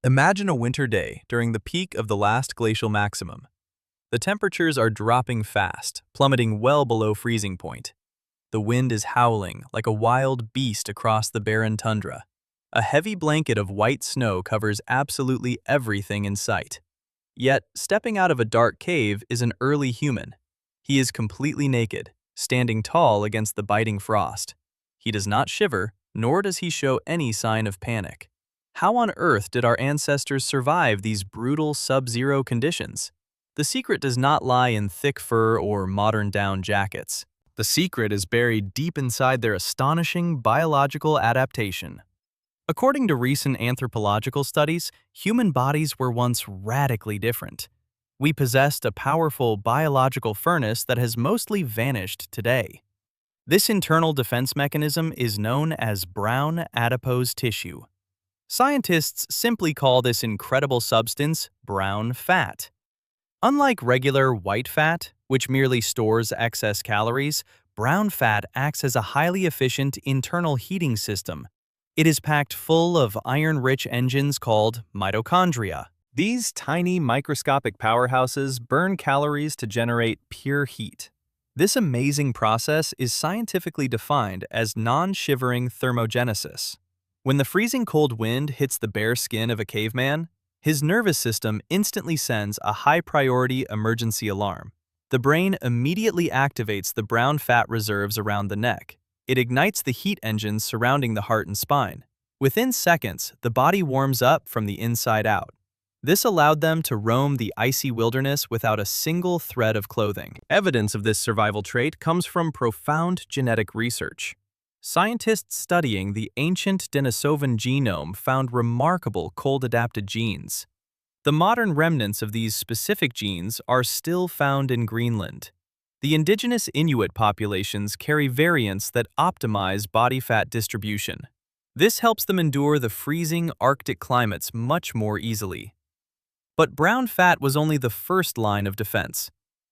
Imagine a winter day during the peak of the last glacial maximum. The temperatures are dropping fast, plummeting well below freezing point. The wind is howling like a wild beast across the barren tundra. A heavy blanket of white snow covers absolutely everything in sight. Yet, stepping out of a dark cave is an early human. He is completely naked, standing tall against the biting frost. He does not shiver, nor does he show any sign of panic. How on earth did our ancestors survive these brutal sub-zero conditions? The secret does not lie in thick fur or modern down jackets. The secret is buried deep inside their astonishing biological adaptation. According to recent anthropological studies, human bodies were once radically different. We possessed a powerful biological furnace that has mostly vanished today. This internal defense mechanism is known as brown adipose tissue. Scientists simply call this incredible substance brown fat. Unlike regular white fat, which merely stores excess calories, brown fat acts as a highly efficient internal heating system. It is packed full of iron-rich engines called mitochondria. These tiny microscopic powerhouses burn calories to generate pure heat. This amazing process is scientifically defined as non-shivering thermogenesis. When the freezing cold wind hits the bare skin of a caveman, his nervous system instantly sends a high-priority emergency alarm. The brain immediately activates the brown fat reserves around the neck. It ignites the heat engines surrounding the heart and spine. Within seconds, the body warms up from the inside out. This allowed them to roam the icy wilderness without a single thread of clothing. Evidence of this survival trait comes from profound genetic research. Scientists studying the ancient Denisovan genome found remarkable cold-adapted genes. The modern remnants of these specific genes are still found in Greenland. The indigenous Inuit populations carry variants that optimize body fat distribution. This helps them endure the freezing Arctic climates much more easily. But brown fat was only the first line of defense.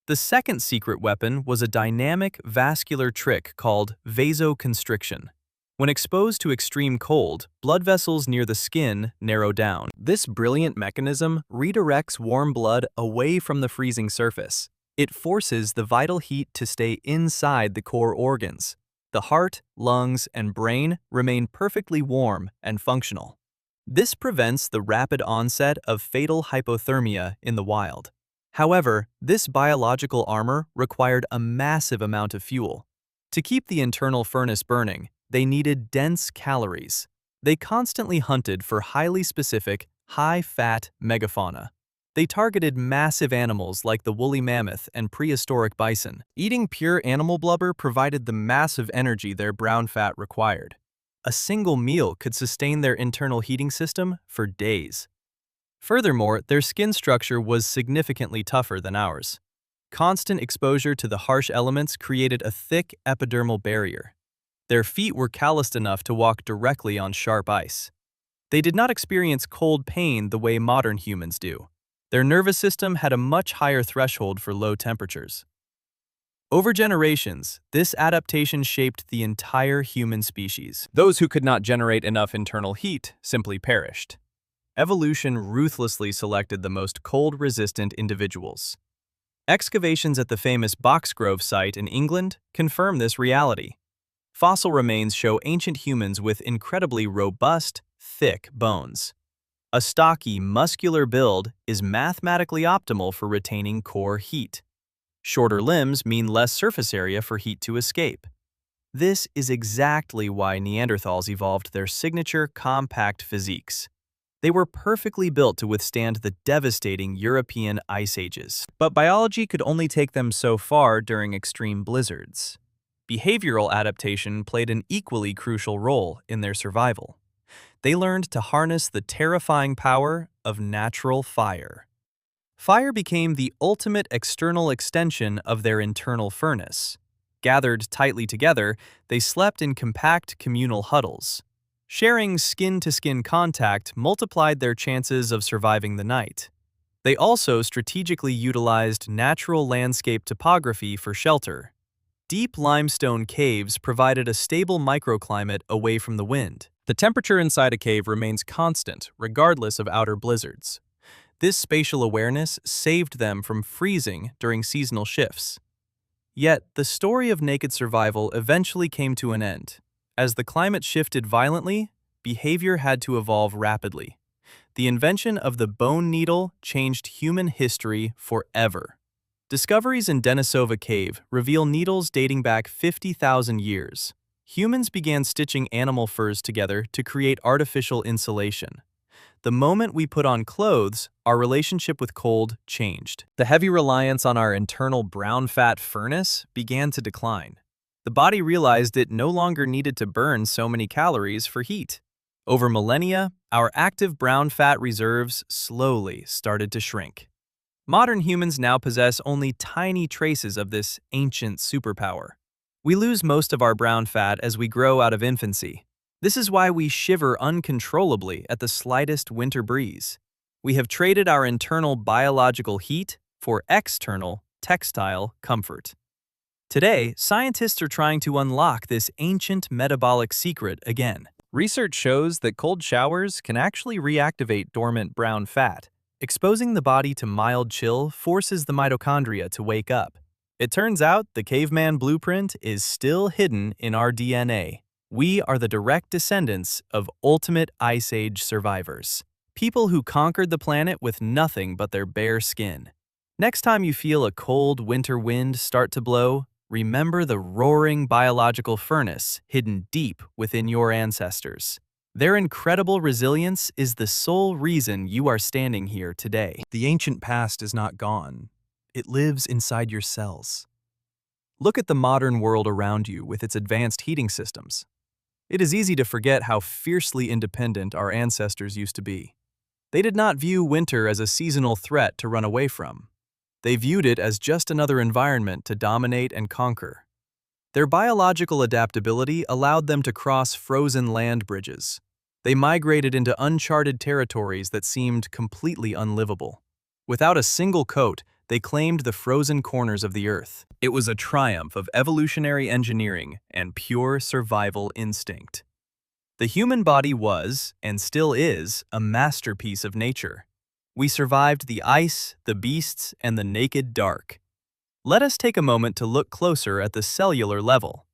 The second secret weapon was a dynamic vascular trick called vasoconstriction. When exposed to extreme cold, blood vessels near the skin narrow down. This brilliant mechanism redirects warm blood away from the freezing surface. It forces the vital heat to stay inside the core organs. The heart, lungs, and brain remain perfectly warm and functional. This prevents the rapid onset of fatal hypothermia in the wild. However, this biological armor required a massive amount of fuel. To keep the internal furnace burning, they needed dense calories. They constantly hunted for highly specific, high-fat megafauna. They targeted massive animals like the woolly mammoth and prehistoric bison. Eating pure animal blubber provided the massive energy their brown fat required. A single meal could sustain their internal heating system for days. Furthermore, their skin structure was significantly tougher than ours. Constant exposure to the harsh elements created a thick epidermal barrier. Their feet were calloused enough to walk directly on sharp ice. They did not experience cold pain the way modern humans do. Their nervous system had a much higher threshold for low temperatures. Over generations, this adaptation shaped the entire human species. Those who could not generate enough internal heat simply perished. Evolution ruthlessly selected the most cold-resistant individuals. Excavations at the famous Boxgrove site in England confirm this reality. Fossil remains show ancient humans with incredibly robust, thick bones. A stocky, muscular build is mathematically optimal for retaining core heat. Shorter limbs mean less surface area for heat to escape. This is exactly why Neanderthals evolved their signature compact physiques. They were perfectly built to withstand the devastating European ice ages. But biology could only take them so far during extreme blizzards. Behavioral adaptation played an equally crucial role in their survival. They learned to harness the terrifying power of natural fire. Fire became the ultimate external extension of their internal furnace. Gathered tightly together, they slept in compact communal huddles. Sharing skin-to-skin contact multiplied their chances of surviving the night. They also strategically utilized natural landscape topography for shelter. Deep limestone caves provided a stable microclimate away from the wind. The temperature inside a cave remains constant, regardless of outer blizzards. This spatial awareness saved them from freezing during seasonal shifts. Yet, the story of naked survival eventually came to an end. As the climate shifted violently, behavior had to evolve rapidly. The invention of the bone needle changed human history forever. Discoveries in Denisova Cave reveal needles dating back 50,000 years. Humans began stitching animal furs together to create artificial insulation. The moment we put on clothes, our relationship with cold changed. The heavy reliance on our internal brown fat furnace began to decline. The body realized it no longer needed to burn so many calories for heat. Over millennia, our active brown fat reserves slowly started to shrink. Modern humans now possess only tiny traces of this ancient superpower. We lose most of our brown fat as we grow out of infancy. This is why we shiver uncontrollably at the slightest winter breeze. We have traded our internal biological heat for external textile comfort. Today, scientists are trying to unlock this ancient metabolic secret again. Research shows that cold showers can actually reactivate dormant brown fat. Exposing the body to mild chill forces the mitochondria to wake up. It turns out the caveman blueprint is still hidden in our DNA. We are the direct descendants of ultimate Ice Age survivors. People who conquered the planet with nothing but their bare skin. Next time you feel a cold winter wind start to blow, remember the roaring biological furnace hidden deep within your ancestors. Their incredible resilience is the sole reason you are standing here today. The ancient past is not gone. It lives inside your cells. Look at the modern world around you with its advanced heating systems. It is easy to forget how fiercely independent our ancestors used to be. They did not view winter as a seasonal threat to run away from. They viewed it as just another environment to dominate and conquer. Their biological adaptability allowed them to cross frozen land bridges. They migrated into uncharted territories that seemed completely unlivable. Without a single coat, they claimed the frozen corners of the earth. It was a triumph of evolutionary engineering and pure survival instinct. The human body was, and still is, a masterpiece of nature. We survived the ice, the beasts, and the naked dark. Let us take a moment to look closer at the cellular level.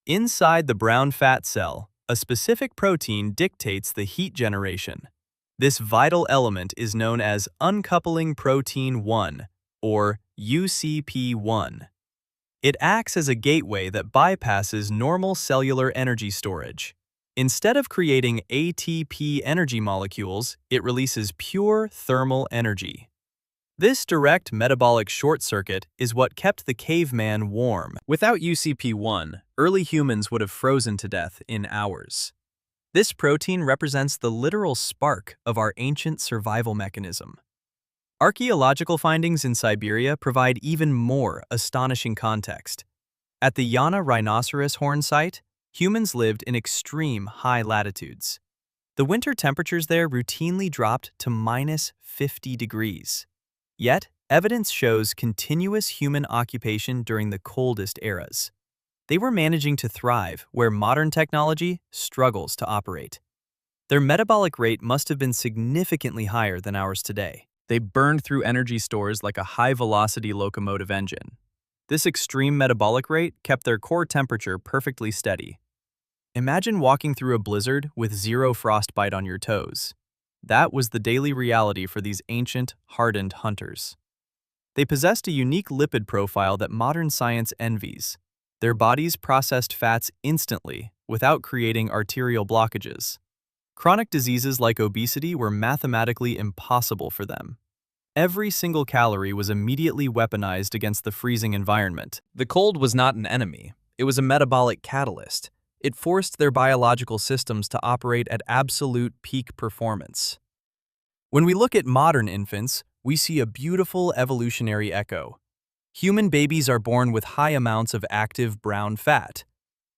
Inside the brown fat cell, a specific protein dictates the heat generation. This vital element is known as uncoupling protein 1, or UCP1. It acts as a gateway that bypasses normal cellular energy storage. Instead of creating ATP energy molecules, it releases pure thermal energy. This direct metabolic short circuit is what kept the caveman warm. Without UCP1, early humans would have frozen to death in hours. This protein represents the literal spark of our ancient survival mechanism. Archaeological findings in Siberia provide even more astonishing context. At the Yana rhinoceros horn site, humans lived in extreme high latitudes. The winter temperatures there routinely dropped to -50 degrees. Yet, evidence shows continuous human occupation during the coldest eras. They were managing to thrive where modern technology struggles to operate. Their metabolic rate must have been significantly higher than ours today. They burned through energy stores like a high-velocity locomotive engine. This extreme metabolic rate kept their core temperature perfectly steady. Imagine walking through a blizzard with zero frostbite on your toes. That was the daily reality for these ancient, hardened hunters. They possessed a unique lipid profile that modern science envies. Their bodies processed fats instantly, without creating arterial blockages. Chronic diseases like obesity were mathematically impossible for them. Every single calorie was immediately weaponized against the freezing environment. The cold was not an enemy. It was a metabolic catalyst. It forced their biological systems to operate at absolute peak performance. When we look at modern infants, we see a beautiful evolutionary echo. Human babies are born with high amounts of active brown fat.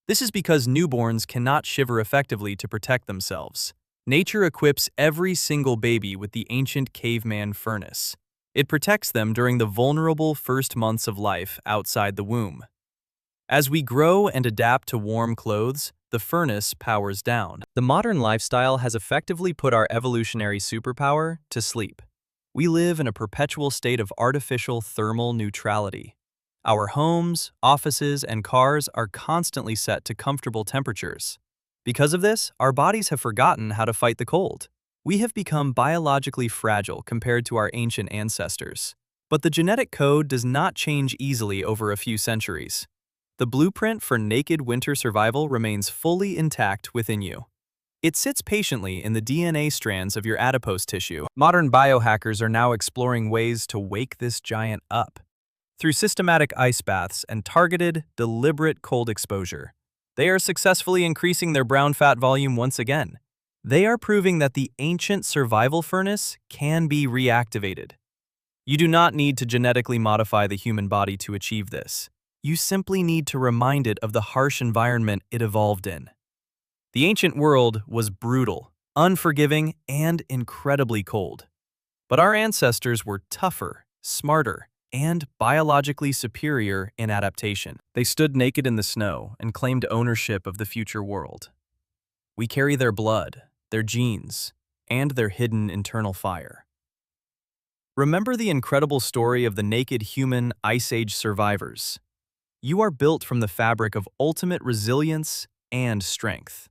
This is because newborns cannot shiver effectively to protect themselves. Nature equips every single baby with the ancient caveman furnace. It protects them during the vulnerable first months of life outside the womb. As we grow and adapt to warm clothes, the furnace powers down. The modern lifestyle has effectively put our evolutionary superpower to sleep. We live in a perpetual state of artificial thermal neutrality. Our homes, offices, and cars are constantly set to comfortable temperatures. Because of this, our bodies have forgotten how to fight the cold. We have become biologically fragile compared to our ancient ancestors. But the genetic code does not change easily over a few centuries. The blueprint for naked winter survival remains fully intact within you. It sits patiently in the DNA strands of your adipose tissue. Modern biohackers are now exploring ways to wake this giant up. Through systematic ice baths and targeted, deliberate cold exposure, they are successfully increasing their brown fat volume once again. They are proving that the ancient survival furnace can be reactivated. You do not need to genetically modify the human body to achieve this. You simply need to remind it of the harsh environment it evolved in. The ancient world was brutal, unforgiving, and incredibly cold. But our ancestors were tougher, smarter, and biologically superior in adaptation. They stood naked in the snow and claimed ownership of the future world. We carry their blood, their genes, and their hidden internal fire. Remember the incredible story of the naked human Ice Age survivors. You are built from the fabric of ultimate resilience and strength.